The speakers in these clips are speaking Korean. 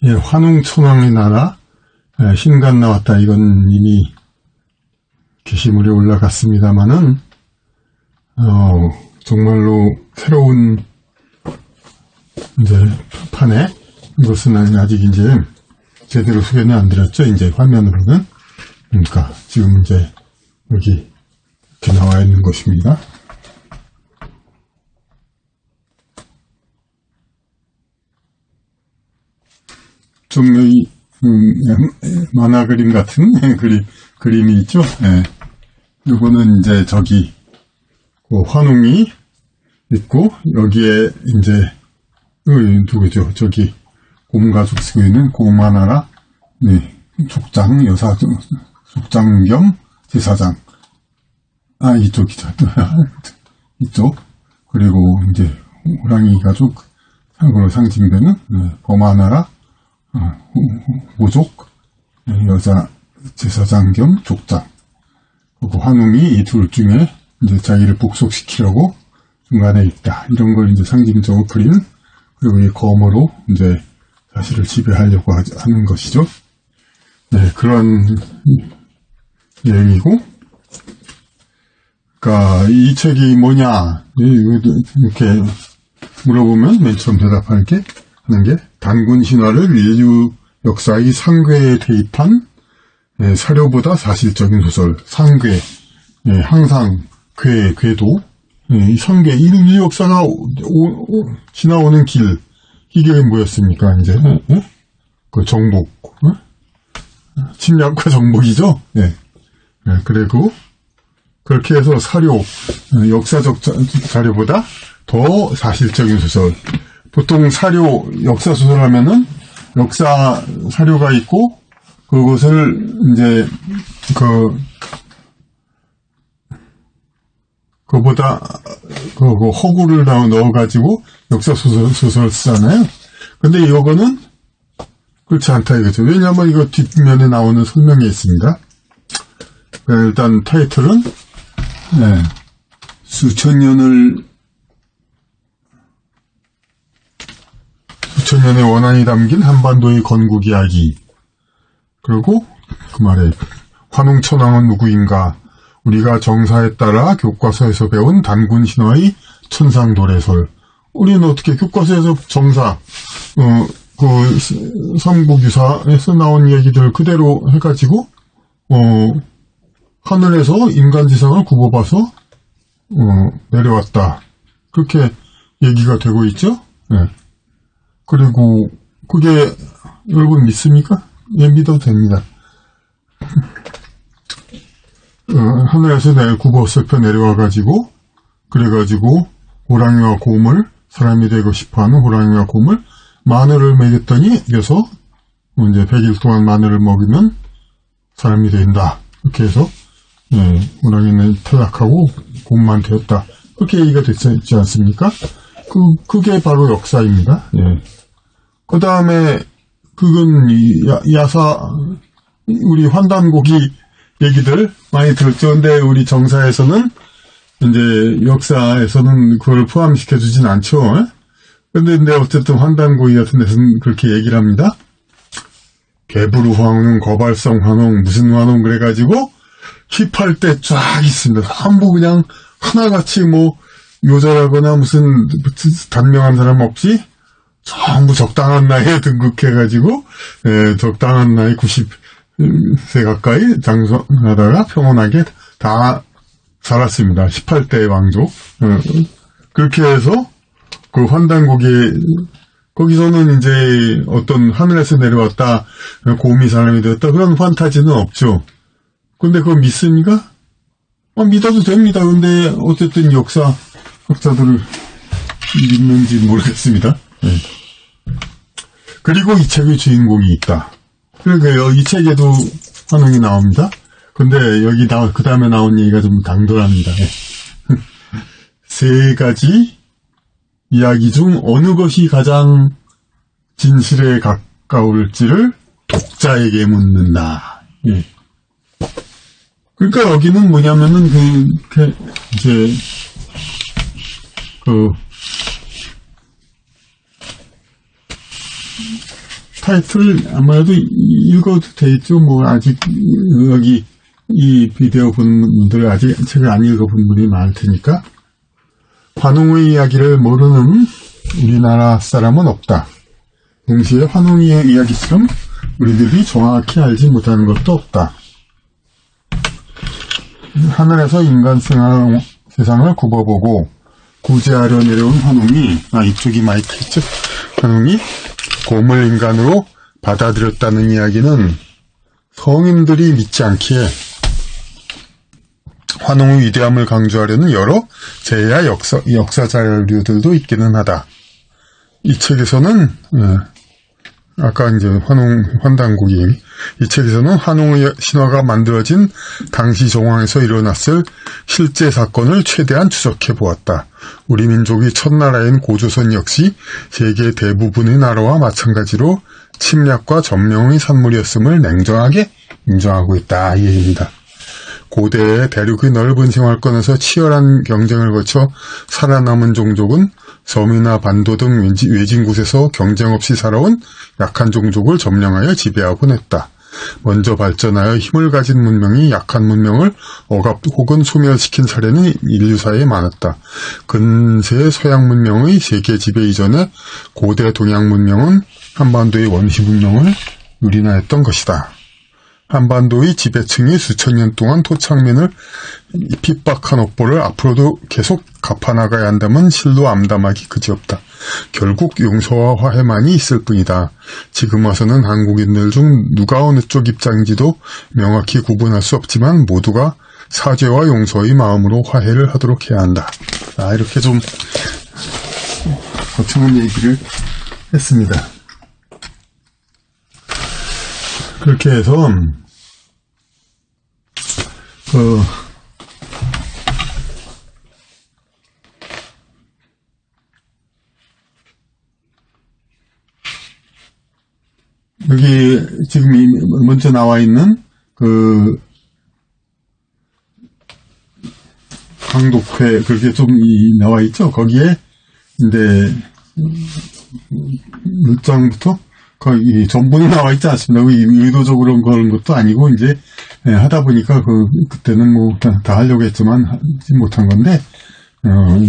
예, 환웅천왕의 나라, 신간 나왔다. 이건 이미 게시물에 올라갔습니다만은, 정말로 새로운, 이제, 판에, 이것은 아직 이제, 제대로 소개는 안 드렸죠. 이제 화면으로는. 그러니까, 지금 이제, 여기, 이렇게 나와 있는 것입니다. 좀, 만화 그림 같은 그림이 있죠? 예. 요거는 이제 저기, 환웅이 있고, 여기에 이제, 누구죠? 저기, 곰가죽 쓰고 있는 고마나라, 네, 족장, 족장 겸 제사장. 이쪽이죠. 이쪽. 그리고 이제, 호랑이 가죽, 상으로 상징되는, 고마나라, 모족, 여자 제사장 겸 족장. 그리고 환웅이 이 둘 중에 이제 자기를 복속시키려고 중간에 있다. 이런 걸 이제 상징적으로 그린, 그리고 이 검으로 이제 자신을 지배하려고 하는 것이죠. 네, 그런 내용이고, 그러니까 이 책이 뭐냐, 이렇게 물어보면 맨 처음 대답하는 게 단군 신화를 인류 역사의 상궤에 대입한 사료보다 사실적인 소설. 상궤, 항상 궤도, 이 상궤, 인류 역사가 지나오는 길, 이게 뭐였습니까? 이제 그 정복, 침략과 정복이죠. 네. 그리고 그렇게 해서 사료, 역사적 자료보다 더 사실적인 소설. 보통 사료, 역사 소설 하면은 역사 사료가 있고 그것을 이제 그보다 허구를 넣어가지고 역사 소설 쓰잖아요. 근데 이거는 그렇지 않다 이거죠. 왜냐하면 이거 뒷면에 나오는 설명이 있습니다. 일단 타이틀은 수천 년의 원한이 담긴 한반도의 건국 이야기. 그리고 그 말에 환웅천왕은 누구인가? 우리가 정사에 따라 교과서에서 배운 단군 신화의 천상도래설. 우리는 어떻게 교과서에서 정사, 그 삼국유사에서 나온 얘기들 그대로 해가지고 하늘에서 인간지상을 굽어봐서 내려왔다. 그렇게 얘기가 되고 있죠. 네. 그리고 그게 여러분 믿습니까? 예, 믿어도 됩니다. 하늘에서 굽어슬펴 내려와가지고 그래가지고 호랑이와 곰을 사람이 되고 싶어하는 호랑이와 곰을 마늘을 먹였더니 이겨서 이제 100일 동안 마늘을 먹으면 사람이 된다. 이렇게 해서 호랑이는 탈락하고 곰만 되었다. 그렇게 얘기가 됐지 않습니까? 그게 바로 역사입니다. 예. 그 다음에 그건 우리 환단고기 얘기들 많이 들었죠. 근데 우리 정사에서는 이제 역사에서는 그걸 포함시켜주진 않죠. 근데 어쨌든 환단고기 같은 데서는 그렇게 얘기를 합니다. 개부루 황웅, 거발성 황웅, 무슨 황웅 그래가지고 힙할 때 쫙 있습니다. 전부 그냥 하나같이 뭐 요절하거나 무슨 단명한 사람 없이 전부 적당한 나이에 등극해가지고 적당한 나이 90세 가까이 장성하다가 평온하게 다 살았습니다. 18대 왕족. 그렇게 해서 그 환단고기에 거기서는 이제 어떤 하늘에서 내려왔다 곰이 사람이 되었다 그런 판타지는 없죠. 근데 그거 믿습니까? 믿어도 됩니다. 근데 어쨌든 역사학자들을 믿는지 모르겠습니다. 네. 그리고 이 책의 주인공이 있다. 그러니까 이 책에도 환웅이 나옵니다. 근데 여기 그 다음에 나온 얘기가 좀 당돌합니다. 네. 세 가지 이야기 중 어느 것이 가장 진실에 가까울지를 독자에게 묻는다. 예. 그러니까 여기는 뭐냐면은 이제 타이틀 아마도 읽어도 되겠죠. 뭐 아직 여기 이 비디오 본 분들 아직 책을 안 읽어본 분이 많을 테니까. 환웅의 이야기를 모르는 우리나라 사람은 없다. 동시에 환웅의 이야기처럼 우리들이 정확히 알지 못하는 것도 없다. 하늘에서 인간 세상을 굽어보고 구제하려 내려온 환웅이, 이쪽이 마이크겠죠? 환웅이 곰을 인간으로 받아들였다는 이야기는 성인들이 믿지 않기에 환웅의 위대함을 강조하려는 여러 제야 역사 자료들도 있기는 하다. 이 책에서는, 아까 이제 환단국이, 이 책에서는 환웅의 신화가 만들어진 당시 정황에서 일어났을 실제 사건을 최대한 추적해 보았다. 우리 민족이 첫나라인 고조선 역시 세계 대부분의 나라와 마찬가지로 침략과 점령의 산물이었음을 냉정하게 인정하고 있다. 이 얘기입니다. 고대의 대륙의 넓은 생활권에서 치열한 경쟁을 거쳐 살아남은 종족은 섬이나 반도 등 외진 곳에서 경쟁 없이 살아온 약한 종족을 점령하여 지배하곤 했다. 먼저 발전하여 힘을 가진 문명이 약한 문명을 억압 혹은 소멸시킨 사례는 인류사에 많았다. 근세 서양 문명의 세계 지배 이전에 고대 동양 문명은 한반도의 원시 문명을 유린하였던 것이다. 한반도의 지배층이 수천 년 동안 토착민을 핍박한 업보를 앞으로도 계속 갚아나가야 한다면 실로 암담하기 그지없다. 결국 용서와 화해만이 있을 뿐이다. 지금 와서는 한국인들 중 누가 어느 쪽 입장인지도 명확히 구분할 수 없지만 모두가 사죄와 용서의 마음으로 화해를 하도록 해야 한다. 이렇게 좀 거창한 얘기를 했습니다. 그렇게 해서 여기 지금 먼저 나와 있는 강독회 그렇게 좀 나와 있죠. 거기에 이제 1장부터 거의 전부는 나와 있지 않습니다. 의도적으로 그런 것도 아니고 이제 하다 보니까 그때는 뭐 다 하려고 했지만 하지 못한 건데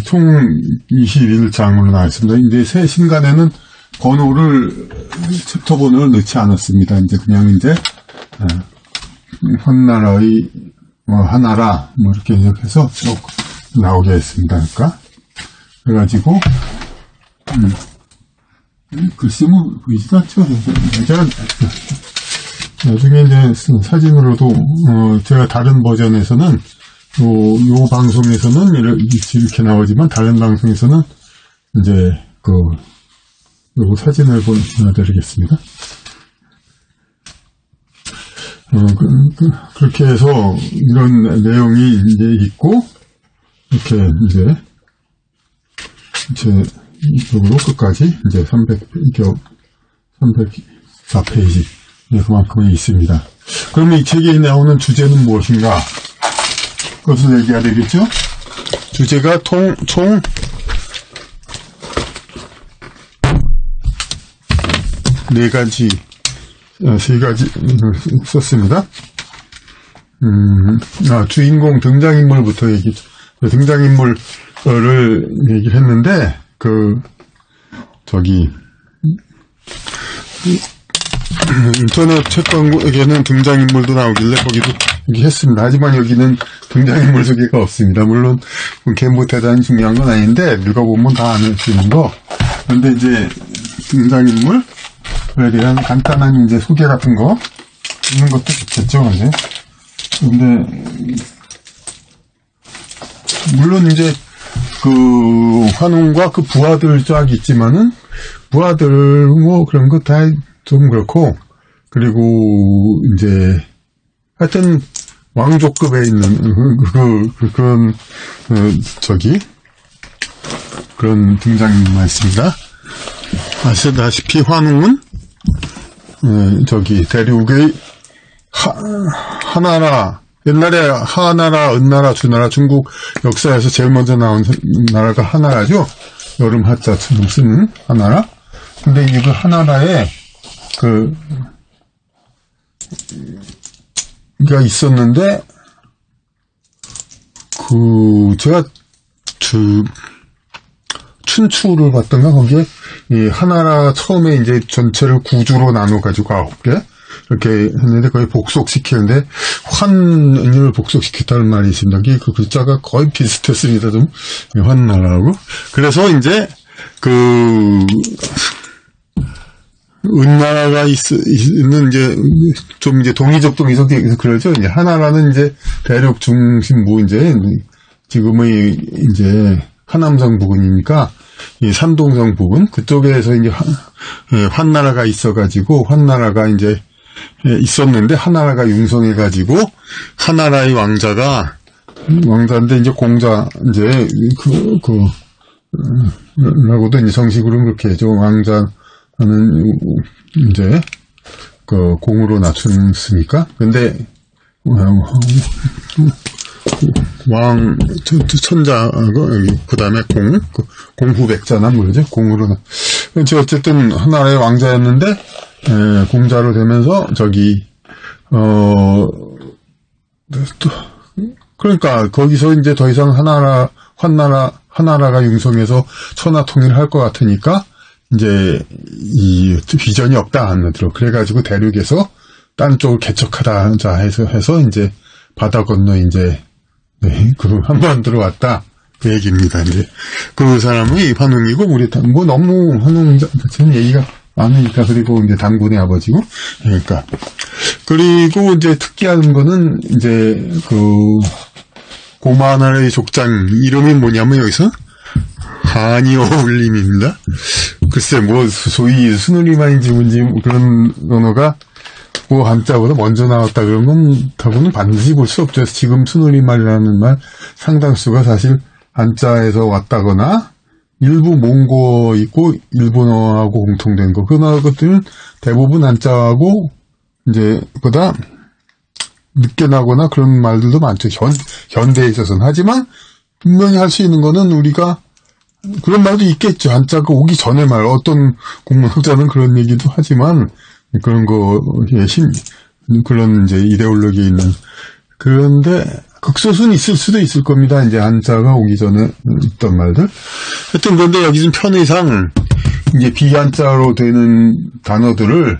총 21장으로 나와 있습니다. 이제 새 신간에는 챕터 번호를 넣지 않았습니다. 이제 그냥 이제 한나라의 하나라 이렇게 해서 쭉 나오게 했습니다. 그러니까 그래가지고 글씨 뭐 보이지도 않죠. 제가 나중에 이제 사진으로도 제가 다른 버전에서는 요 방송에서는 이렇게 나오지만 다른 방송에서는 이제 요 사진을 보여드리겠습니다. 그렇게 해서 이런 내용이 이제 있고 이렇게 이제 이쪽으로 끝까지 이제 304페이지 그만큼이 있습니다. 그러면 이 책에 나오는 주제는 무엇인가? 그것을 얘기해야 되겠죠? 주제가 총 4가지, 3가지 썼습니다. 주인공 등장인물부터 등장인물을 얘기를 했는데, 인터넷 책광에게는 등장인물도 나오길래 거기도 여기 했습니다. 하지만 여기는 등장인물 소개가 없습니다. 물론 그게 뭐 대단히 중요한 건 아닌데 읽어보면 다 알 수 있는 거. 그런데 이제 등장인물에 대한 간단한 이제 소개 같은 거 있는 것도 좋겠죠. 근데 물론 이제 환웅과 부하들 쫙 있지만은 부하들 뭐 그런 거 다 좀 그렇고, 그리고 이제 하여튼 왕족급에 있는 그런 등장인물만 있습니다. 아시다시피 환웅은 대륙의 하나라, 옛날에 하나라, 은나라, 주나라, 중국 역사에서 제일 먼저 나온 나라가 하나라죠. 여름 하자처럼 쓰는 하나라. 근데 이 하나라에 가 있었는데, 제가, 춘추를 봤던가, 거기에, 이 하나라 처음에 이제 전체를 구주로 나눠가지고 9개, 이렇게 했는데, 거의 복속시키는데, 환을 복속시켰다는 말이 있습니다. 그 글자가 거의 비슷했습니다, 좀. 환나라하고. 그래서 이제, 은나라가 있는 이제 좀 이제 동이적 그러죠. 이제 하나라는 이제 대륙 중심부 이제 지금의 이제 하남성 부근이니까 이 산동성 부근 그쪽에서 이제 환나라가 있어가지고 환나라가 이제 있었는데 하나라가 융성해가지고 하나라의 왕자인데 이제 공자 이제 라고도 이제 정식으로는 그렇게 해죠. 왕자는 이제 공으로 낮추니까. 근데 천자하고 그 다음에 공후백자나 뭐죠? 공으로 어쨌든 하나라의 왕자였는데 공자로 되면서 그러니까 거기서 이제 더 이상 환나라가 융성해서 천하 통일할 것 같으니까 이제 이 비전이 없다 안으로 그래가지고 대륙에서 딴 쪽을 개척하다 해서 이제 바다 건너 이제 한번 들어왔다 그 얘기입니다. 이제 그 사람이 환웅이고 우리 뭐 너무 환웅 자체는 얘기가 많으니까 그리고 이제 당군의 아버지고 그러니까 그리고 이제 특이한 거는 이제 고마나라의 족장 이름이 뭐냐면 여기서 한이어울림입니다. 글쎄 뭐 소위 순우리만인지 뭔지 그런 언어가 뭐 한자보다 먼저 나왔다 그런 건 타고는 반드시 볼 수 없죠. 지금 순우리말이라는 말 상당수가 사실 한자에서 왔다거나 일부 몽고 있고 일본어하고 공통된 거. 그러나 것들은 대부분 한자하고 이제 보다 늦게 나거나 그런 말들도 많죠. 현대에 있어서는. 하지만 분명히 할 수 있는 거는 우리가 그런 말도 있겠죠. 한자가 오기 전에 말. 어떤 공문학자는 그런 얘기도 하지만 그런 그런 이제 이데올로기에 있는. 그런데 극소수는 있을 수도 있을 겁니다. 이제 한자가 오기 전에 있던 말들. 하여튼 그런데 여기 좀 편의상 이제 비한자로 되는 단어들을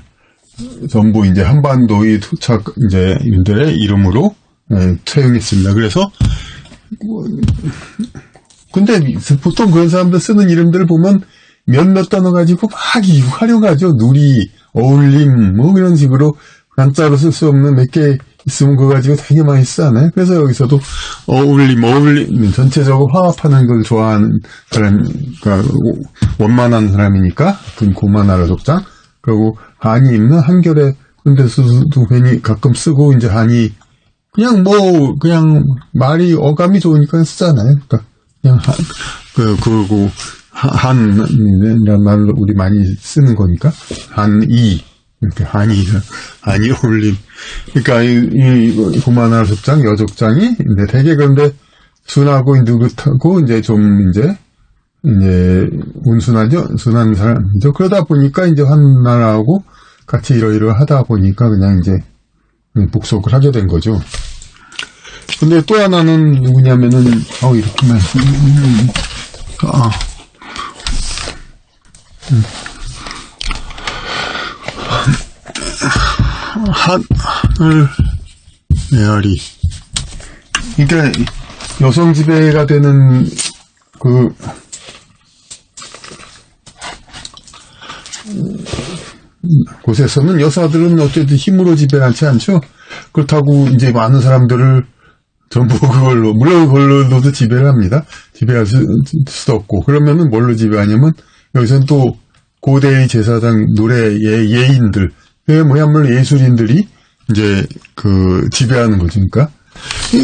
전부 이제 한반도의 토착 이제 인들의 이름으로 채용했습니다. 그래서 근데 보통 그런 사람들 쓰는 이름들을 보면 몇몇 단어 가지고 막 활용하죠. 누리, 어울림, 뭐 이런 식으로 한자로 쓸 수 없는 몇 개 있으면 그거 가지고 되게 많이 쓰잖아요. 그래서 여기서도 어울림, 전체적으로 화합하는 걸 좋아하는 사람, 그러니까 원만한 사람이니까, 고마나라 족장. 그리고 한이 있는 한결에, 근데 수도 괜히 가끔 쓰고, 이제 한이, 그냥 말이 어감이 좋으니까 쓰잖아요. 그러니까, 그냥 그리고, 한이라는 말로 우리 많이 쓰는 거니까, 한이, 이렇게 한이 어울림. 그러니까 이 고마나라 족장, 여족장이 이제 되게 그런데 순하고 느긋하고 이제 좀 이제 온순하죠, 순한 사람이죠. 그러다 보니까 이제 한나라하고 같이 이러이러하다 보니까 그냥 이제 복속을 하게 된 거죠. 근데 또 하나는 누구냐면은 이렇게만 하늘 메아리. 그러니까 여성 지배가 되는 곳에서는 여사들은 어쨌든 힘으로 지배하지 않죠. 그렇다고 이제 많은 사람들을 전부 그걸로, 물론 그걸로도 지배를 합니다. 지배할 수도 없고. 그러면은 뭘로 지배하냐면 여기서는 또 고대의 제사장 노래의 예인들, 뭐야말로 예술인들이 이제 지배하는 거죠. 그러니까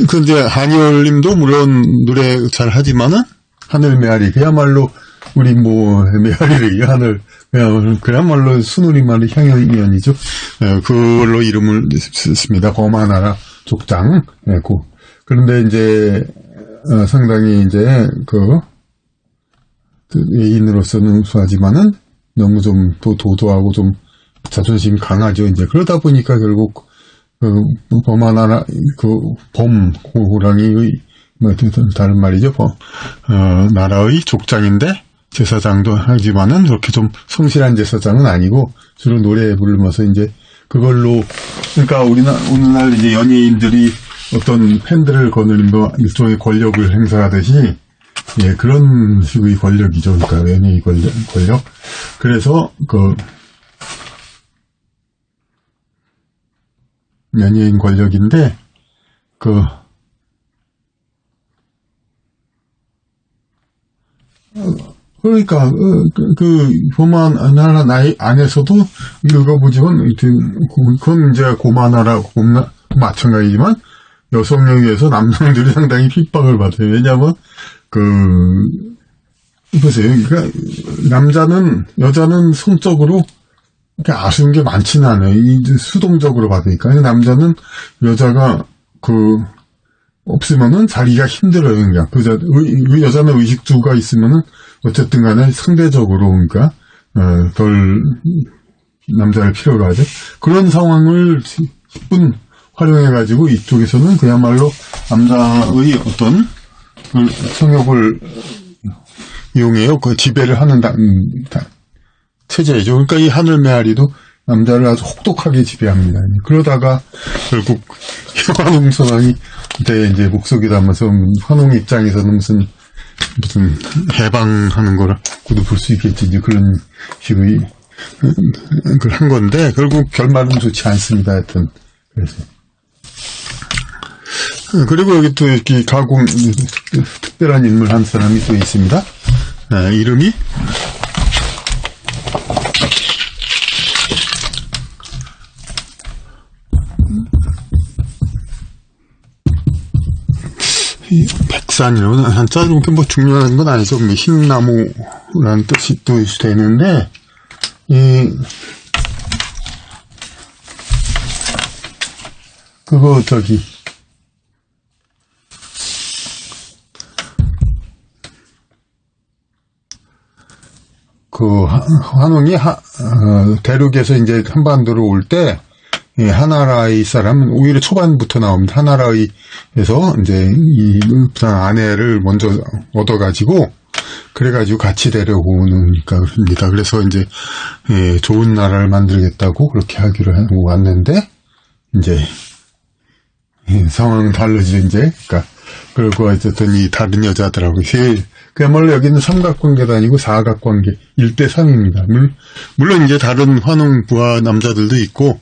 근데 한이올림도 물론 노래 잘 하지만은 하늘 메아리 그야말로 우리 메아리를 하늘 그야말로 순우리말의 향연이죠. 그걸로 이름을 썼습니다. 거마나라 족장. 그런데 이제 상당히 이제 예인으로서는 우수하지만은 너무 좀 도도하고 좀 자존심 강하죠. 이제 그러다 보니까 결국 범하나라 호랑이의 다른 말이죠. 나라의 족장인데 제사장도 하지만은 그렇게 좀 성실한 제사장은 아니고 주로 노래 부르면서 이제 그걸로 그러니까 오늘날 이제 연예인들이 어떤 팬들을 거느리며 일종의 권력을 행사하듯이 예, 그런 식의 권력이죠. 그러니까 연예인 권력. 그래서 연예인 권력인데 그러니까 고만하라 나이 안에서도 이거 보지만 그건 이제 고만하라 마찬가지지만 여성에 의해서 남성들이 상당히 핍박을 받아요. 왜냐하면 보세요. 그러니까 여자는 성적으로 이렇게 아쉬운 게 많지는 않아요. 이제 수동적으로 받으니까. 남자는 여자가 없으면은 자기가 힘들어요. 그러니까 그 여자는 의식주가 있으면은 어쨌든 간에 상대적으로 그러니까 덜 남자를 필요로 하죠. 그런 상황을 10분 활용해가지고 이쪽에서는 그야말로 남자의 어떤 성욕을 이용해요. 지배를 하는 체제죠. 그러니까 이 하늘 메아리도 남자를 아주 혹독하게 지배합니다. 그러다가 결국 환웅 선왕이 그때 이제 목소리 담아서 환웅 입장에서는 무슨 해방하는 거라고도 볼 수 있겠지. 이제 그런 식의 그걸 한 건데 결국 결말은 좋지 않습니다. 하여튼 그래서 그리고 여기 또 이렇게 가공 특별한 인물 한 사람이 또 있습니다. 이름이 백산이라고 한자 뭐 중요한 건 아니죠. 흰나무라는 뜻이 또 되는데 그거 환웅이 대륙에서 이제 한반도로 올 때 하나라의 사람은 오히려 초반부터 나옵니다. 하나라의에서 이제 이 아내를 먼저 얻어가지고 그래가지고 같이 데려오니까 그럽니다. 그래서 이제 좋은 나라를 만들겠다고 그렇게 하기로 하고 왔는데 이제 상황은 다르죠. 이제 그리고 어쨌든 이 다른 여자들하고 그야말로 여기는 삼각관계도 아니고 사각관계 1대3입니다. 물론 이제 다른 환웅 부하 남자들도 있고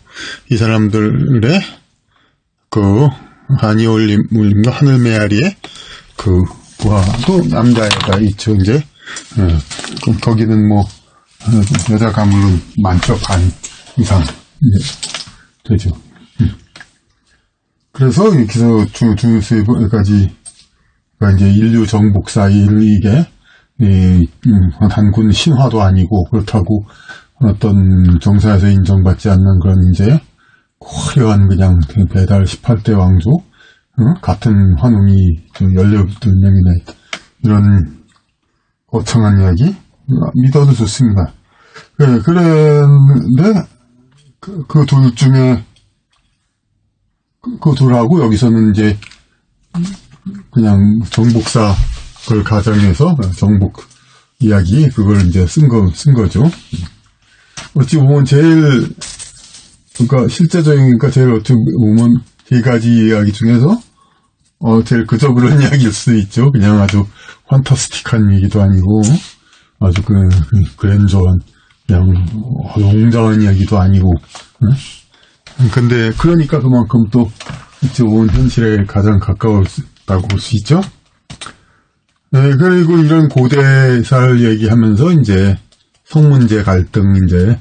이 사람들의 한이올림과 하늘 메아리의 부하도 남자애가 있죠. 이제 거기는 뭐 여자 가물은 많죠. 반 이상 되죠. 그래서 여기서 두세 가지 이제 인류 정복 사이를 이게 단군 신화도 아니고 그렇다고 어떤 정사에서 인정받지 않는 그런 이제 화려한 그냥 배달 18대 왕조 같은 환웅이 18명이나 있다. 이런 거창한 이야기 믿어도 좋습니다. 그런데 그 둘 중에 그 둘하고 여기서는 이제 그냥 정복사 그걸 가정해서 정복 이야기 그걸 이제 쓴 거죠. 어찌 보면 그러니까 실제적인 제일 어떻게 보면 세 가지 이야기 중에서 제일 그저 그런 이야기일 수도 있죠. 그냥 아주 판타스틱한 얘기도 아니고 아주 그랜저한 그냥 웅장한 이야기도 아니고. 근데 그러니까 그만큼 또 어찌 보면 현실에 가장 가까웠다고 볼 수 있죠. 네, 그리고 이런 고대사를 얘기하면서 이제 성문제 갈등 이제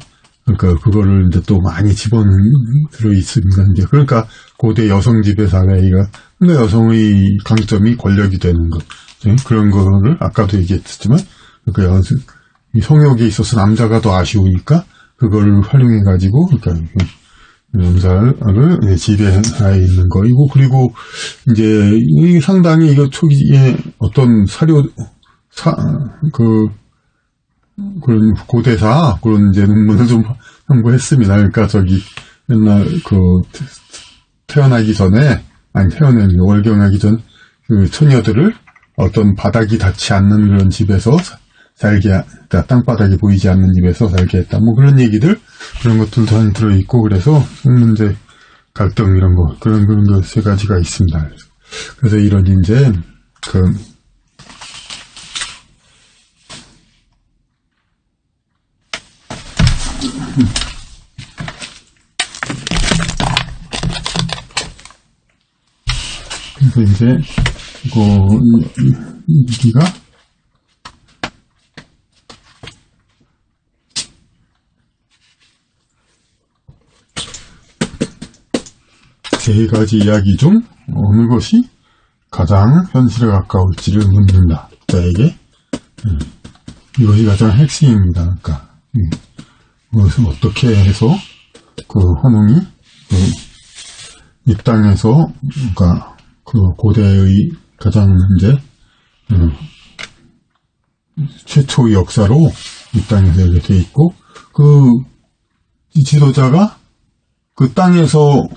그거를 이제 또 많이 집어들어 있습니다. 이제 그러니까 고대 여성 지배 사회가 그러니까 여성의 강점이 권력이 되는 것 그런 거를 아까도 얘기했지만 그러니까 성욕에 있어서 남자가 더 아쉬우니까 그걸 활용해 가지고 그러니까 남자를 지배하에 있는 거이고 그리고 이제 이 상당히 이거 초기에 어떤 그런 고대사 그런 이제 논문을 좀 연구했습니다. 그러니까 맨날 태어나기 전에, 월경하기 전 그 처녀들을 어떤 바닥이 닿지 않는 그런 집에서 그러니까 땅바닥이 보이지 않는 집에서 살게 했다. 뭐 그런 얘기들, 그런 것들도 많이 들어있고, 그래서 문제, 갈등 이런 거, 그런 거 세 가지가 있습니다. 그래서 이런 이제, 그래서 이제, 여기가, 세 가지 이야기 중 어느 것이 가장 현실에 가까울지를 묻는다. 자에게. 이것이 가장 핵심입니다. 그러니까, 그것을 어떻게 해서 환웅이 이 땅에서, 그러니까 고대의 가장 이제 최초의 역사로 이 땅에서 이렇게 돼 있고, 이 지도자가 그 땅에서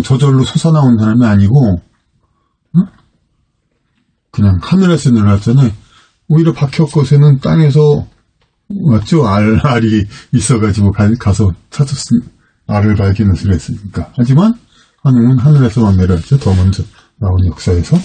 저절로 솟아나온 사람이 아니고, 그냥 하늘에서 내려왔잖아요. 오히려 박혁것에는 땅에서 왔죠. 알이 있어가지고 가서 찾았으니, 알을 발견해서 그랬으니까. 하지만 환웅은 하늘에서만 내려왔죠. 더 먼저 나온 역사에서.